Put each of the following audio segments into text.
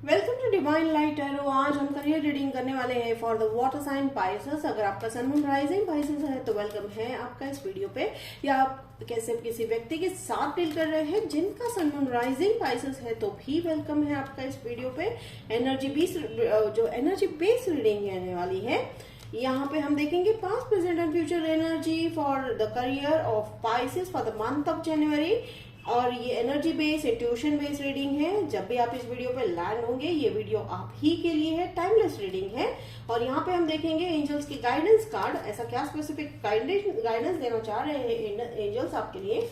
Welcome to divine light tarot. आज हम career reading करने वाले हैं for the water sign Pisces. अगर आपका सन मून राइजिंग पाइसेस है तो वेलकम है आपका इस वीडियो पे। या आप कैसे किसी व्यक्ति के साथ डील कर रहे हैं जिनका सन मून राइजिंग पाइसेस है तो भी वेलकम है आपका इस वीडियो पे। एनर्जी बेस्ड रीडिंग रहने वाली है। यहाँ पे हम देखेंगे past present and future energy for the career of Pisces for the month of January. और ये energy based tuition based reading है। जब भी आप इस वीडियो पे लैंड होंगे ये वीडियो आप ही के लिए है, टाइमलेस रीडिंग है। और यहाँ पे हम देखेंगे एंजल्स की गाइडेंस कार्ड, ऐसा क्या स्पेसिफिक गाइडेंस देना चाह रहे हैं एंजल्स आपके लिए।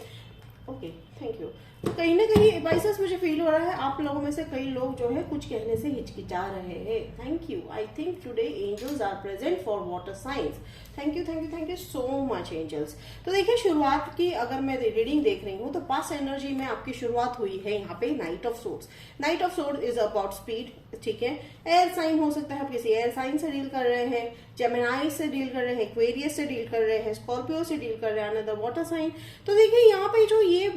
Okay, thank you. तो कहीं ना कहीं पाइसेस मुझे फील हो रहा है आप लोगों में से कई लोग जो है कुछ कहने से हिचकिचा रहे हैं। Thank you. I think today angels are present for water science. Thank you so much angels. तो देखिए शुरुआत की अगर मैं रीडिंग देख रही हूँ तो पास्ट एनर्जी में आपकी शुरुआत हुई है यहाँ पे night of swords. Night of sword is about speed, ठीक है। एयर साइन हो सकता है, आप किसी एयर साइन से डील कर रहे हैं, जेमिनाई से डील कर रहे हैं, एक्वेरियस से डील कर रहे हैं, स्कॉर्पियो से डील कर रहे हैं, अनदर वाटर साइन। तो देखिए यहाँ पे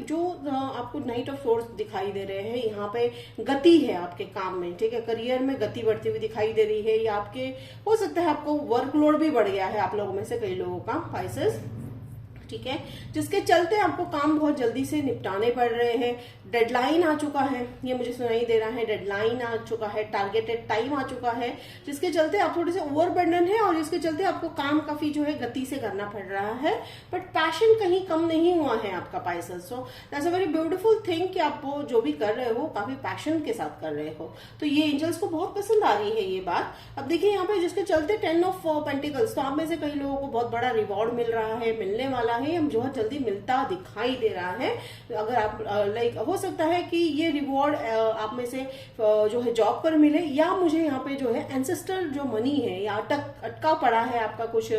जो आपको नाइट ऑफ सोर्स दिखाई दे रहे हैं, यहाँ पे गति है आपके काम में, ठीक है। करियर में गति बढ़ती हुई दिखाई दे रही है, या आपके हो सकता है आपको वर्कलोड भी बढ़ गया है आप लोगों में से कई लोगों का पाइसेस, ठीक है, जिसके चलते आपको काम बहुत जल्दी से निपटाने पड़ रहे हैं। डेडलाइन आ चुका है, ये मुझे सुनाई दे रहा है, डेडलाइन आ चुका है, टारगेटेड टाइम आ चुका है, जिसके चलते आप थोड़े से ओवरबर्डन है और जिसके चलते आपको काम काफी जो है गति से करना पड़ रहा है। बट पैशन कहीं कम नहीं हुआ है आपका Pisces. So that's a very beautiful thing कि आप वो जो भी कर रहे हो काफी पैशन के साथ कर रहे हो। तो ये एंजल्स को बहुत पसंद आ रही है ये बात। अब देखिए यहाँ पे जिसके चलते 10 ऑफ पेंटिकल्स, तो आप में से कई लोगों को बहुत बड़ा रिवॉर्ड मिल रहा है, मिलने वाला है, हम जो जल्दी मिलता दिखाई दे रहा है। अगर आप लाइक हो सकता है कि ये रिवॉर्ड आप में से जो है जॉब पर मिले, या मुझे यहाँ पे जो है एंसेस्टर जो मनी है या अटका पड़ा है आपका कुछ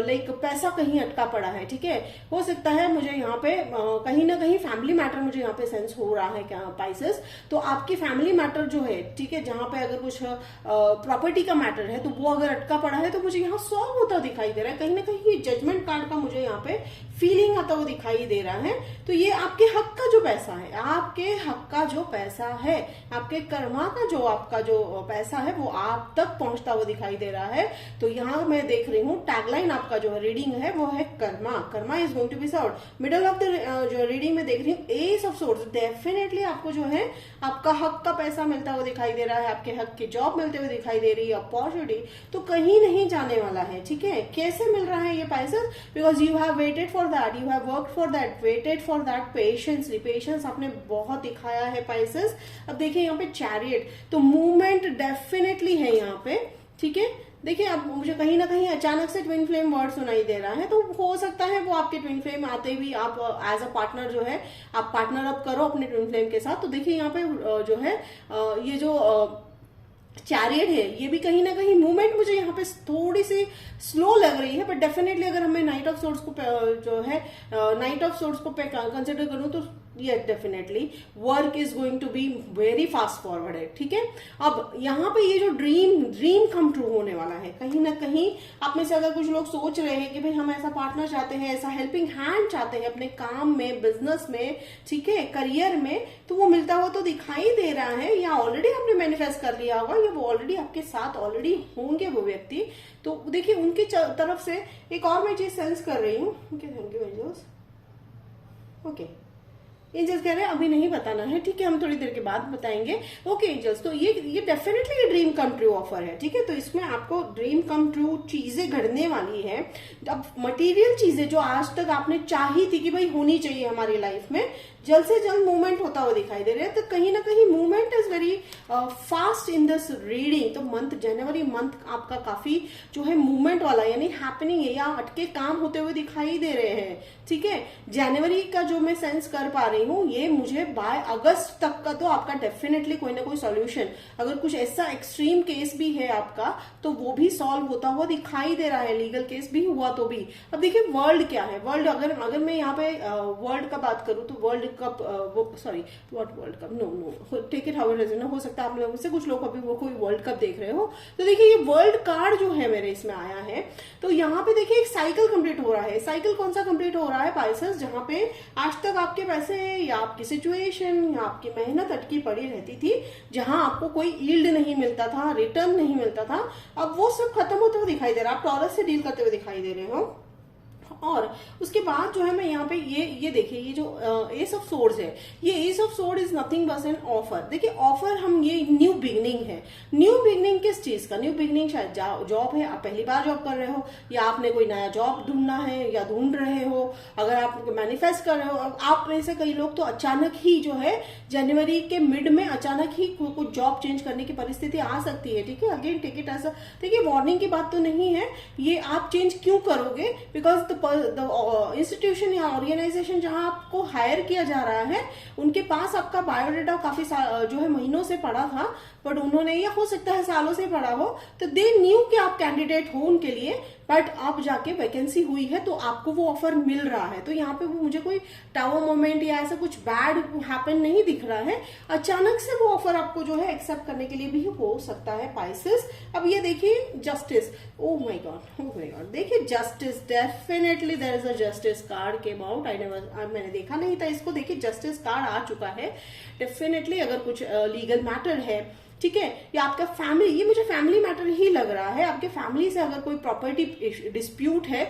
लाइक पैसा कहीं अटका पड़ा है, ठीक है। हो सकता है मुझे यहाँ पे कहीं ना कहीं फैमिली मैटर मुझे यहाँ पे सेंस हो रहा है क्या पाइसेस। तो आपकी फैमिली मैटर जो है, ठीक है, जहां पे अगर कुछ प्रॉपर्टी का मैटर है तो वो अगर अटका पड़ा है तो मुझे यहाँ सॉल्व होता दिखाई दे रहा है। कहीं ना कहीं जजमेंट कार्ड का मुझे यहाँ पे फीलिंग आता हुआ दिखाई दे रहा है। तो ये आपके हक का जो पैसा है, आपके हक का जो पैसा है, आपके कर्मा का जो आपका जो पैसा है वो आप तक पहुंचता हुआ दिखाई दे रहा है। तो यहाँ मैं देख रही हूँ टैगलाइन आपका जो रीडिंग है वो है karma is going to be solved. Middle of the जो रीडिंग में देख रही हूँ एस ऑफ सोर्ड्स। डेफिनेटली आपको जो है आपका हक का पैसा मिलता हुआ दिखाई दे रहा है, आपके हक की जॉब मिलते हुए दिखाई दे रही है, अपॉर्चुनिटी तो कहीं नहीं जाने वाला है, ठीक है। कैसे मिल रहा है ये पैसा? Because you have waited for that, you have worked for that, waited for that, patience आपने बहुत दिखाया है पाइसेस। अब देखिए यहाँ पे चैरियट, तो मूवमेंट डेफिनेटली है यहाँ पे, ठीक है। देखिए अब मुझे कहीं ना कहीं अचानक से ट्विन फ्लेम वर्ड सुनाई दे रहा है, तो हो सकता है वो आपके ट्विन फ्लेम आते भी आप एज अ पार्टनर जो है आप पार्टनर अप करो अपने ट्विन फ्लेम के साथ। तो देखिए यहाँ पे जो है ये जो चैरियट है ये भी कहीं ना कहीं मूवमेंट मुझे यहाँ पे थोड़ी सी स्लो लग रही है। बट डेफिनेटली अगर हमें नाइट ऑफ सोर्ड्स को जो है नाइट ऑफ सोर्ड्स को कंसिडर करूं तो ये definitely work is going to be very fast forward है, ठीक है। अब यहाँ पे ये जो ड्रीम कम ट्रू होने वाला है, कहीं ना कहीं आप में से अगर कुछ लोग सोच रहे हैं कि भाई हम ऐसा पार्टनर चाहते हैं, ऐसा हेल्पिंग हैंड चाहते हैं अपने काम में, बिजनेस में, ठीक है, करियर में, तो वो मिलता हुआ तो दिखाई दे रहा है, या ऑलरेडी आपने मैनिफेस्ट कर लिया होगा, या वो ऑलरेडी आपके साथ ऑलरेडी होंगे वो व्यक्ति। तो देखिए उनकी तरफ से एक और मैं चीज सेंस कर रही हूँ। Thank you angels. Okay, angels कह रहे हैं अभी नहीं बताना है, ठीक है, हम थोड़ी देर के बाद बताएंगे। ओके एंजल्स, तो ये डेफिनेटली ये ड्रीम कम ट्रू ऑफर है, ठीक है। तो इसमें आपको ड्रीम कम ट्रू चीजें घड़ने वाली है। अब मटेरियल चीजें जो आज तक आपने चाही थी कि भाई होनी चाहिए हमारी लाइफ में, जल्द से जल्द मूवमेंट होता हुआ दिखाई दे रहा है। तो कहीं ना कहीं movement is very fast in this reading. तो मंथ जनवरी मंथ आपका काफी जो है मूवमेंट वाला यानी हैपनिंग है, या अटके काम होते हुए दिखाई दे रहे हैं, ठीक है। जनवरी का जो मैं सेंस कर पा रही हूँ ये मुझे बाय अगस्त तक का तो आपका डेफिनेटली कोई ना कोई सॉल्यूशन, अगर कुछ ऐसा एक्सट्रीम केस भी है आपका तो वो भी सॉल्व होता हुआ दिखाई दे रहा है, लीगल केस भी हुआ तो भी। अब देखिए वर्ल्ड क्या है, वर्ल्ड अगर मैं यहाँ पे वर्ल्ड का बात करूं तो वर्ल्ड कप वो sorry what world cup, no take it how resonate हो सकता है आप लोगों से कुछ लोग अभी वो कोई वर्ल्ड कप देख रहे हो। तो देखिए ये वर्ल्ड कार्ड जो है मेरे इसमें आया है, तो यहाँ पे देखिए एक साइकिल कंप्लीट हो रहा है। साइकिल कौन सा कंप्लीट हो रहा है पाइसेस, जहां पे आज तक आपके पैसे या आपकी सिचुएशन या आपकी मेहनत अटकी पड़ी रहती थी, जहां आपको कोई यील्ड नहीं मिलता था, रिटर्न नहीं मिलता था, अब वो सब खत्म होते हुए दिखाई दे रहा है। आप टॉरस से डील करते हुए दिखाई दे रहे हो। और उसके बाद जो है मैं यहाँ पे ये देखिए ये जो एस ऑफ सोर्ड्स है, ये S of sword is nothing बस एन ऑफर। देखिए ऑफर हम ये न्यू बिगनिंग है। न्यू बिगनिंग किस चीज का? न्यू बिगनिंग शायद जॉब है, आप पहली बार जॉब कर रहे हो, या आपने कोई नया जॉब ढूंढना है या ढूंढ रहे हो, अगर आप मैनिफेस्ट कर रहे हो। आप में से कई लोग तो अचानक ही जो है जनवरी के मिड में अचानक ही कुछ जॉब चेंज करने की परिस्थिति आ सकती है, ठीक है। अगेन टेक इट एज, देखिए वार्निंग की बात तो नहीं है, ये आप चेंज क्यों करोगे, बिकॉज द इंस्टीट्यूशन या ऑर्गेनाइजेशन जहां आपको हायर किया जा रहा है, उनके पास आपका बायोडाटा काफी जो है महीनों से पड़ा था, बट उन्होंने, या हो सकता है सालों से पड़ा हो, तो दे न्यू कि आप कैंडिडेट हो उनके लिए, बट आप जाके वैकेंसी हुई है तो आपको वो ऑफर मिल रहा है। तो यहाँ पे वो मुझे कोई टावर मोमेंट या ऐसा कुछ बैड हैपन नहीं दिख रहा है। अचानक से वो ऑफर आपको जो है एक्सेप्ट करने के लिए भी हो सकता है पाइसेस। अब ये देखिए जस्टिस, ओह माय गॉड, देखिए justice, definitely there is a justice card came out. मैंने देखा नहीं था इसको। देखिए जस्टिस कार्ड आ चुका है। डेफिनेटली अगर कुछ लीगल मैटर है, ठीक है, या आपका फैमिली, ये मुझे फैमिली मैटर ही लग रहा है, आपके फैमिली से अगर कोई प्रॉपर्टी डिस्प्यूट है,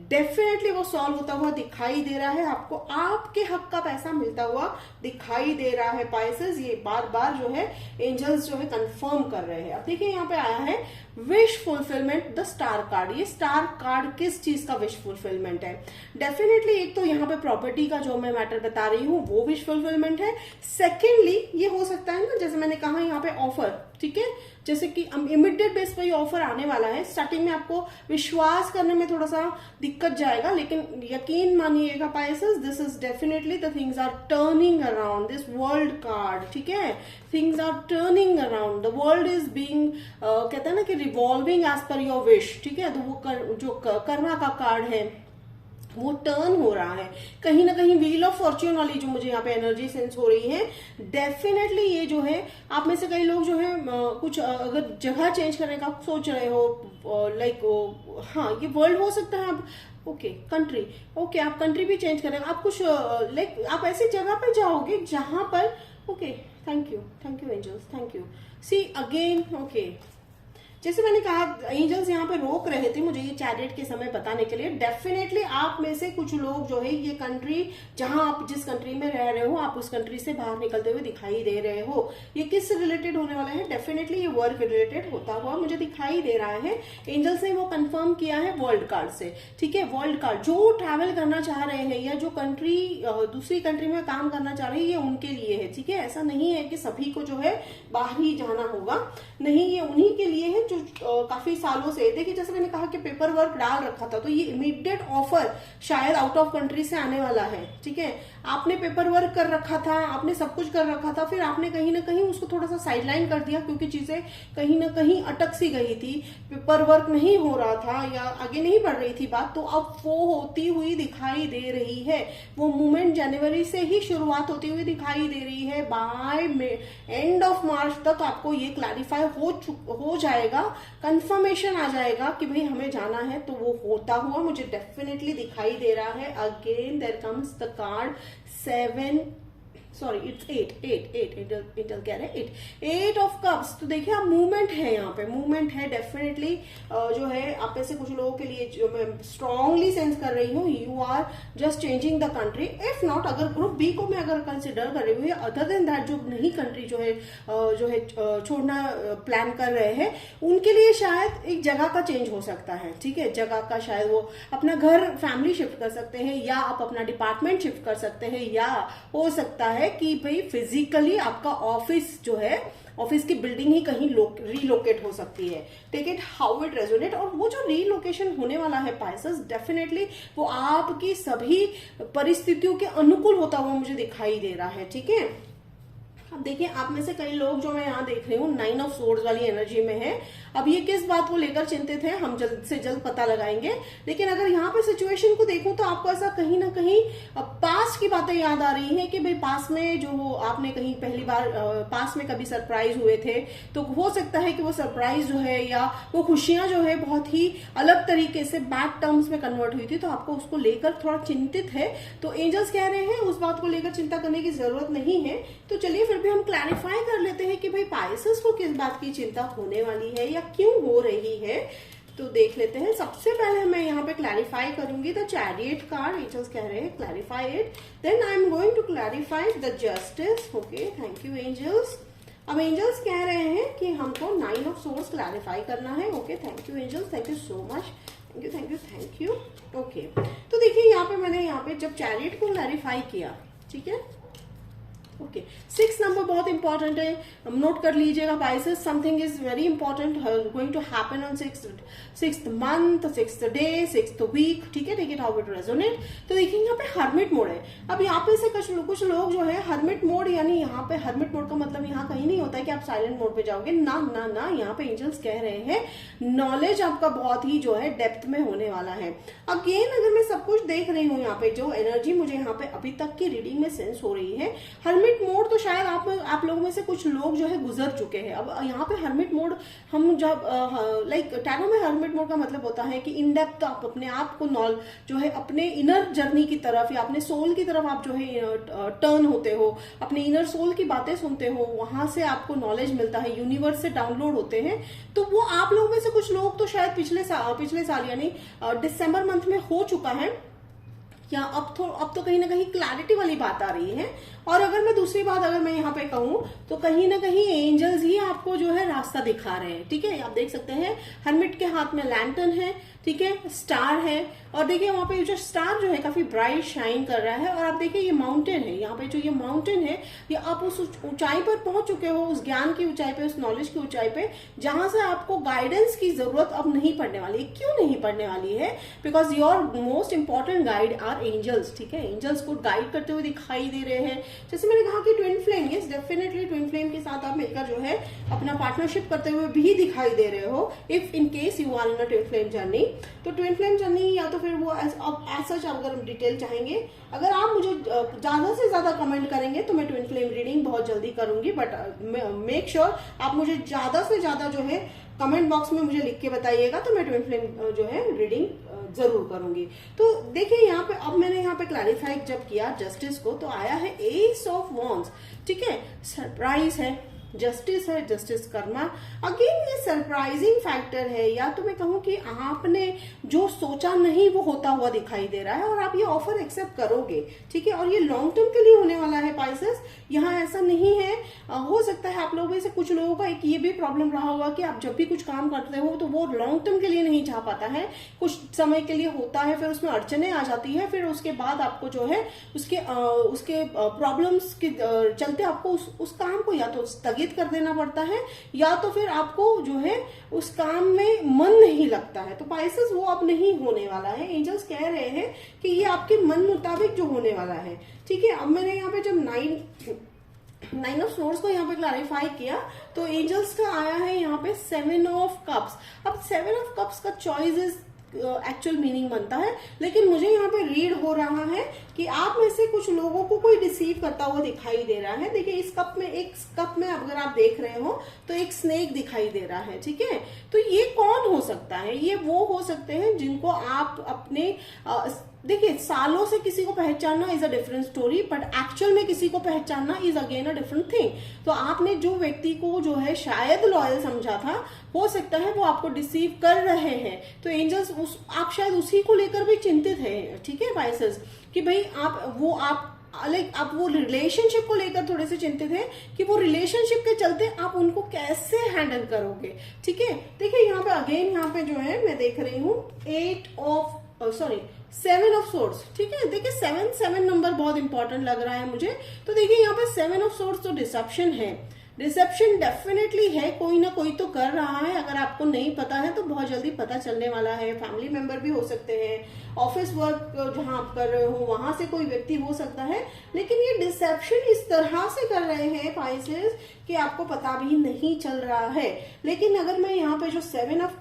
डेफिनेटली वो सॉल्व होता हुआ दिखाई दे रहा है। आपको आपके हक का पैसा मिलता हुआ दिखाई दे रहा है पाइसेस। ये बार बार जो है एंजल्स जो है कंफर्म कर रहे हैं। अब देखिए यहाँ पे आया है wish fulfilment, the star card. ये स्टार कार्ड किस चीज का विश फुलफिलमेंट है? डेफिनेटली एक तो यहाँ पे प्रॉपर्टी का जो मैं मैटर बता रही हूँ वो विश फुलफिलमेंट है। सेकेंडली ये हो सकता है ना, जैसे मैंने कहा यहाँ पे ऑफर, ठीक है, जैसे कि इमीडिएट बेस पर ये ऑफर आने वाला है। स्टार्टिंग में आपको विश्वास करने में थोड़ा सा दिक्कत जाएगा, लेकिन यकीन मानिएगा pieces, this is definitely the things are turning around, this world card, ठीक है, things are turning around, the world is being, कहते हैं ना कि revolving as per your wish, ठीक है। तो वो जो कर्मा का कार्ड है वो टर्न हो रहा है कहीं ना कहीं। व्हील ऑफ फॉर्च्यून वाली जो मुझे यहाँ पे एनर्जी सेंस हो रही है, डेफिनेटली ये जो है आप में से कई लोग जो है कुछ अगर जगह चेंज करने का सोच रहे हो, लाइक हाँ ये वर्ल्ड हो सकता है, आप ओके कंट्री, ओके आप कंट्री भी चेंज करेंगे, आप कुछ लाइक आप ऐसी जगह पे जाओगे जहां पर, okay thank you angels, thank you. See again, okay जैसे मैंने कहा एंजल्स यहाँ पे रोक रहे थे मुझे ये चैरियट के समय बताने के लिए। डेफिनेटली आप में से कुछ लोग जो है ये कंट्री, जहां आप जिस कंट्री में रह रहे हो, आप उस कंट्री से बाहर निकलते हुए दिखाई दे रहे हो। ये किस रिलेटेड होने वाला है? डेफिनेटली ये वर्क रिलेटेड होता हुआ मुझे दिखाई दे रहा है। एंजल्स ने वो कंफर्म किया है वर्ल्ड कार्ड से, ठीक है। वर्ल्ड कार्ड जो ट्रैवल करना चाह रहे हैं या जो कंट्री दूसरी कंट्री में काम करना चाह रहे हैं, ये उनके लिए है, ठीक है। ऐसा नहीं है कि सभी को जो है बाहर ही जाना होगा, नहीं, ये उन्हीं के लिए है जो काफी सालों से, देखिए जैसे मैंने कहा कि पेपर वर्क डाल रखा था, तो ये इमीडिएट ऑफर शायद आउट ऑफ कंट्री से आने वाला है, ठीक है। आपने पेपर वर्क कर रखा था, आपने सब कुछ कर रखा था, फिर आपने कहीं ना कहीं उसको थोड़ा सा साइडलाइन कर दिया क्योंकि चीजें कहीं ना कहीं अटक सी गई थी, पेपर वर्क नहीं हो रहा था या आगे नहीं बढ़ रही थी बात, तो अब वो होती हुई दिखाई दे रही है। वो मूवमेंट जनवरी से ही शुरुआत होती हुई दिखाई दे रही है। बाय एंड ऑफ मार्च तक आपको ये क्लैरिफाई हो जाएगा, कंफर्मेशन आ जाएगा कि भाई हमें जाना है, तो वो होता हुआ मुझे डेफिनेटली दिखाई दे रहा है। Again there comes the card 7, sorry it's 8 इंटल कह रहे हैं 8 ऑफ कप्स। तो देखिए आप मूवमेंट है, यहाँ पे मूवमेंट है डेफिनेटली। जो है आप में से कुछ लोगों के लिए जो मैं स्ट्रांगली सेंस कर रही हूँ, you are just changing the country. If not, अगर ग्रुप बी को मैं अगर कंसिडर कर रही हूँ, अदर देन दैट जो नई कंट्री जो है छोड़ना प्लान कर रहे हैं, उनके लिए शायद एक जगह का चेंज हो सकता है, ठीक है। जगह का शायद वो अपना घर फैमिली शिफ्ट कर सकते हैं, या आप अपना डिपार्टमेंट शिफ्ट कर सकते हैं, या हो सकता है कि भाई फिजिकली आपका ऑफिस जो है, ऑफिस की बिल्डिंग ही कहीं रीलोकेट हो सकती है। Take it how it resonate. और वो जो रीलोकेशन होने वाला है पाइसेस, डेफिनेटली वो आपकी सभी परिस्थितियों के अनुकूल होता हुआ मुझे दिखाई दे रहा है, ठीक है। अब देखिए, आप में से कई लोग जो मैं यहाँ देख रही हूँ 9 ऑफ सोर्ड्स वाली एनर्जी में है। अब ये किस बात को लेकर चिंतित है, हम जल्द से जल्द पता लगाएंगे। लेकिन अगर यहाँ पे सिचुएशन को देखूं तो आपको ऐसा कहीं ना कहीं पास्ट की बातें याद आ रही हैं कि भाई पास्ट में जो आपने कहीं पहली बार पास्ट में कभी सरप्राइज हुए थे, तो हो सकता है कि वो सरप्राइज जो है या वो खुशियां जो है बहुत ही अलग तरीके से बैड टर्म्स में कन्वर्ट हुई थी, तो आपको उसको लेकर थोड़ा चिंतित है। तो एंजल्स कह रहे हैं उस बात को लेकर चिंता करने की जरूरत नहीं है। तो चलिए फिर भी हम क्लैरिफाई कर लेते हैं कि भाई पाइसेस को किस बात की चिंता होने वाली है या क्यों हो रही है। तो देख लेते हैं। सबसे पहले मैं यहाँ पे क्लैरिफाई करूंगी द चैरियट कार्ड। एंजल्स कह रहे हैं clarify it, then I am going to clarify the justice. Okay, thank you angels. अब एंजल्स कह रहे हैं कि हमको 9 ऑफ सोर्स क्लैरिफाई करना है। Okay, thank you angels, thank you so much, thank you thank you thank you. Okay, तो देखिए यहाँ पे मैंने यहाँ पे जब चैरियट को क्लैरिफाई किया, ठीक है, ओके, 6 नंबर बहुत इंपॉर्टेंट है, नोट कर लीजिएगा Pisces. Something is very important going to happen on 6th month, 6th day, 6th week, ठीक है, take it how it resonate. तो देखिए यहाँ पे हर्मिट मोड है। अब यहाँ पे से कुछ लोग जो है हर्मिट मोड, यानी यहाँ पे हर्मिट मोड का मतलब यहाँ कहीं नहीं होता है कि आप साइलेंट मोड पे जाओगे, ना ना ना। यहाँ पे एंजल्स कह रहे हैं नॉलेज आपका बहुत ही जो है डेप्थ में होने वाला है। अगेन अगर मैं सब कुछ देख रही हूँ, यहाँ पे जो एनर्जी मुझे यहाँ पे अभी तक की रीडिंग में सेंस हो रही है, हर्मिट मोड तो शायद आप लोगों में से कुछ लोग जो है गुजर चुके हैं। अब यहाँ पे हर्मिट मोड हम जब लाइक टैरो में हर्मिट मोड का मतलब होता है कि इन डेप्थ आप अपने आप को जो है अपने इनर जर्नी की तरफ या अपने सोल की तरफ आप जो है टर्न होते हो, अपने इनर सोल की बातें सुनते हो, वहां से आपको नॉलेज मिलता है, यूनिवर्स से डाउनलोड होते हैं। तो वो आप लोगों में से कुछ लोग तो शायद पिछले साल यानी दिसंबर मंथ में हो चुका है, या अब तो कहीं ना कहीं क्लैरिटी वाली बात आ रही है। और अगर मैं दूसरी बात अगर मैं यहाँ पे कहूँ तो कहीं ना कहीं एंजल्स ही आपको जो है रास्ता दिखा रहे हैं, ठीक है। आप देख सकते हैं हर्मिट के हाथ में लैंटर्न है, ठीक है, स्टार है, और देखिए वहां पे जो स्टार जो है काफी ब्राइट शाइन कर रहा है। और आप देखिए ये माउंटेन है, यहाँ पे जो ये माउंटेन है, ये आप उस ऊंचाई पर पहुंच चुके हो, उस ज्ञान की ऊंचाई पे, उस नॉलेज की ऊंचाई पे, जहां से आपको गाइडेंस की जरूरत अब नहीं पड़ने वाली है। क्यों नहीं पड़ने वाली है? Because your most important guide are angels, ठीक है। एंजल्स को गाइड करते हुए दिखाई दे रहे हैं। जैसे मैंने कहा कि twin flame, yes definitely twin flame के साथ आप मिलकर जो है अपना पार्टनरशिप करते हुए भी दिखाई दे रहे हो, if in case you are in a twin flame journey. तो ट्विन फ्लेम जर्नी या तो फिर वो सच अगर हम डिटेल चाहेंगे, अगर आप मुझे ज्यादा से ज्यादा कमेंट करेंगे तो मैं ट्विन फ्लेम रीडिंग बहुत जल्दी करूंगी, बट मेक श्योर आप मुझे ज्यादा से ज्यादा जो है कमेंट बॉक्स में मुझे लिख के बताइएगा, तो मैं ट्विन फ्लेम जो है रीडिंग जरूर करूंगी। तो देखिए यहाँ पे अब मैंने यहाँ पे क्लैरिफाई जब किया जस्टिस को, तो आया है एस ऑफ वॉन्ड्स, ठीक है, सरप्राइज है, जस्टिस है, जस्टिस कर्मा। अगेन ये सरप्राइजिंग फैक्टर है, या तो मैं कहूं कि आपने जो सोचा नहीं वो होता हुआ दिखाई दे रहा है और आप ये ऑफर एक्सेप्ट करोगे, ठीक है। और ये लॉन्ग टर्म के लिए होने वाला है पाइसेस, यहाँ ऐसा नहीं है। हो सकता है आप लोगों में से कुछ लोगों का एक ये भी प्रॉब्लम रहा होगा कि आप जब भी कुछ काम करते हो तो वो लॉन्ग टर्म के लिए नहीं जा पाता है, कुछ समय के लिए होता है, फिर उसमें अड़चने आ जाती है, फिर उसके बाद आपको जो है उसके प्रॉब्लम्स के चलते आपको उस काम को या तो स्थगित कर देना पड़ता है, या तो फिर आपको जो है उस काम में मन नहीं लगता है। तो पाइसेस वो अब नहीं होने वाला है। एंजल्स कह रहे हैं कि ये आपके मन मुताबिक जो होने वाला है, ठीक है। अब मैंने यहाँ पे जब 9 ऑफ सोर्स को यहाँ पे क्लैरिफाई किया तो एंजल्स का आया है यहाँ पे 7 ऑफ कप्स। अब 7 ऑफ कप्स का चॉइस इज एक्चुअल मीनिंग बनता है, लेकिन मुझे यहाँ पे रीड हो रहा है कि आप में से कुछ लोगों को कोई डिसीव करता हुआ दिखाई दे रहा है। देखिए इस कप में अगर आप देख रहे हो तो एक स्नेक दिखाई दे रहा है, ठीक है। तो ये कौन हो सकता है? ये वो हो सकते हैं जिनको आप अपने देखिए सालों से किसी को पहचानना is a different story, but actual में किसी को पहचानना is again a different thing. तो आपने जो व्यक्ति को जो है शायद लॉयल समझा था, हो सकता है वो आपको डिसीव कर रहे हैं। तो एंजल्स आप शायद उसी को लेकर भी चिंतित है, ठीक है पाइसेस, कि भाई आप वो रिलेशनशिप को लेकर थोड़े से चिंतित है कि वो रिलेशनशिप के चलते आप उनको कैसे हैंडल करोगे, ठीक है। देखिए यहाँ पे अगेन यहाँ पे जो है मैं देख रही हूँ 7 ऑफ सोर्ड्स, ठीक है। देखिए 7 नंबर बहुत इंपॉर्टेंट लग रहा है मुझे। तो देखिए यहाँ पे 7 ऑफ सोर्ड्स तो डिसेप्शन है, डिसेप्शन डेफिनेटली है, कोई ना कोई तो कर रहा है। अगर आपको नहीं पता है तो बहुत जल्दी पता चलने वाला है। फैमिली मेंबर भी हो सकते हैं, ऑफिस वर्क जहां आप कर रहे हो वहां से कोई व्यक्ति हो सकता है। लेकिन ये डिसेप्शन इस तरह से कर रहे हैं पाइसेस कि आपको पता भी नहीं चल रहा है। लेकिन अगर मैं यहाँ पे जो 7 ऑफ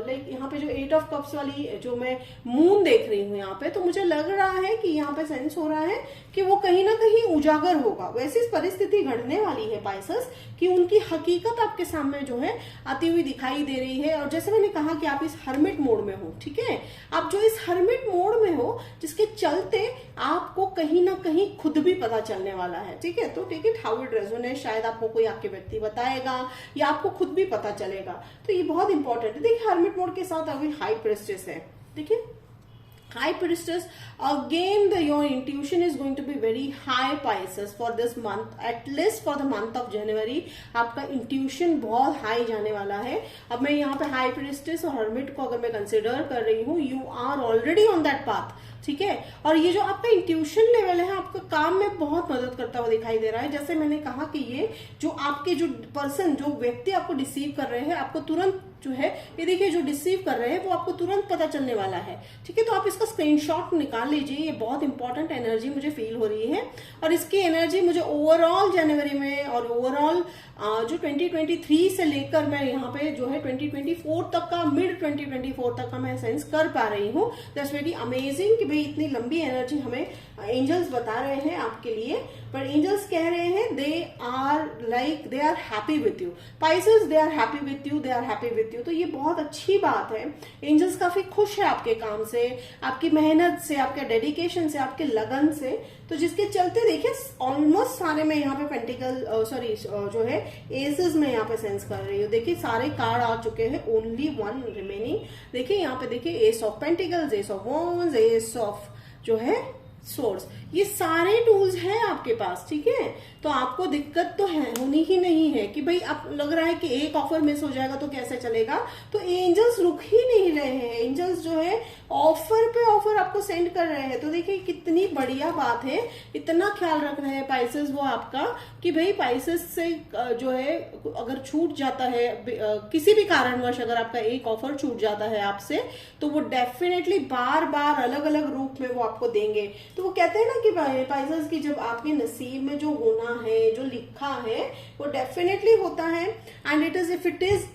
लाइक यहाँ पे जो 8 ऑफ कप्स वाली जो मैं मून देख रही हूँ यहाँ पे, तो मुझे लग रहा है कि यहाँ पे सेंस हो रहा है कि वो कहीं ना कहीं उजागर होगा। वैसी परिस्थिति घटने वाली है पाइसेस कि उनकी हकीकत आपके सामने जो है आती हुई दिखाई दे रही है। और जैसे मैंने कहा कि आप इस हर्मिट मोड में हो, ठीक है, आप जो इस हर्मिट मोड में हो जिसके चलते आपको कहीं ना कहीं खुद भी पता चलने वाला है, ठीक है। तो take it how it resonate, शायद आपको कोई आपके व्यक्ति बताएगा या आपको खुद भी पता चलेगा। तो ये बहुत इंपॉर्टेंट है। देखिए हर्मिट मोड के साथ अभी हाई प्रेस्टिस है, देखिए High Priestess, again your intuition is going to be very high Pisces for this month, at least for the month of January। आपका इंट्यूशन बहुत हाई जाने वाला है। अब मैं यहाँ पे High Priestess और Hermit को अगर मैं कंसिडर कर रही हूँ, you are already on that path, ठीक है। और ये जो आपका इंट्यूशन लेवल है आपका काम में बहुत मदद करता हुआ दिखाई दे रहा है। जैसे मैंने कहा कि ये जो आपके जो पर्सन, जो व्यक्ति आपको डिसीव कर रहे हैं, आपको तुरंत जो है ये देखिए जो डिसीव कर रहे हैं वो आपको तुरंत पता चलने वाला है, ठीक है। तो आप इसका स्क्रीनशॉट निकाल लीजिए, ये बहुत इंपॉर्टेंट एनर्जी मुझे फील हो रही है। और इसकी एनर्जी मुझे ओवरऑल जनवरी में और ओवरऑल जो 2023 से लेकर मैं यहाँ पे जो है 2024 तक का, मिड 2024 तक का मैं सेंस कर पा रही हूँ। दैट्स वेरी अमेजिंग कि भाई इतनी लंबी एनर्जी हमें एंजल्स बता रहे हैं आपके लिए। पर एंजल्स कह रहे हैं they are happy with you Pisces, they are happy with you, they are happy with you. तो ये बहुत अच्छी बात है। एंजल्स काफी खुश है आपके काम से, आपकी मेहनत से, आपके डेडिकेशन से, आपके लगन से। तो जिसके चलते देखिए ऑलमोस्ट सारे में यहाँ पे पेंटिकल जो है एसेस में यहाँ पे सेंस कर रही हूँ। देखिए सारे कार्ड आ चुके हैं, ओनली वन रिमेनिंग। देखिए यहाँ पे देखिए S of pentacles, S of wands, S of जो है सोर्स, ये सारे टूल्स हैं आपके पास, ठीक है। तो आपको दिक्कत तो है होनी ही नहीं है कि भाई आप लग रहा है कि एक ऑफर मिस हो जाएगा तो कैसे चलेगा। तो एंजल्स रुक ही नहीं रहे हैं, एंजल्स जो है ऑफर पे ऑफर आपको सेंड कर रहे हैं। तो देखिए कितनी बढ़िया बात है, इतना ख्याल रख रहे हैं पाइसेस वो आपका कि भाई पाइसेस से जो है अगर छूट जाता है किसी भी कारणवश, अगर आपका एक ऑफर छूट जाता है आपसे, तो वो डेफिनेटली बार बार अलग अलग रूप में वो आपको देंगे। तो वो कहते हैं ना कि पाइसेस की जब आपके नसीब में जो होना है, जो लिखा है, वो डेफिनेटली होता है। And it is if it is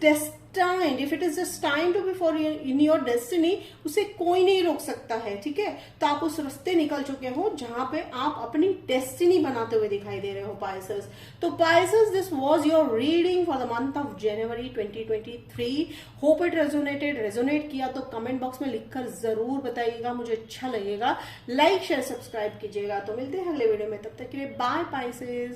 destined, if it is just time to be for in your destiny, उसे कोई नहीं रोक सकता है, ठीक है। तो आप उस रास्ते निकल चुके हो जहां पे आप अपनी डेस्टिनी बनाते हुए दिखाई दे रहे हो पाइसेस। तो Pisces, this was your reading for the month of January 2023। Hope it resonate किया तो कमेंट बॉक्स में लिखकर जरूर बताइएगा, मुझे अच्छा लगेगा। लाइक शेयर सब्सक्राइब कीजिएगा। तो मिलते हैं अगले वीडियो में, तब तक के लिए बाय पाइसेस।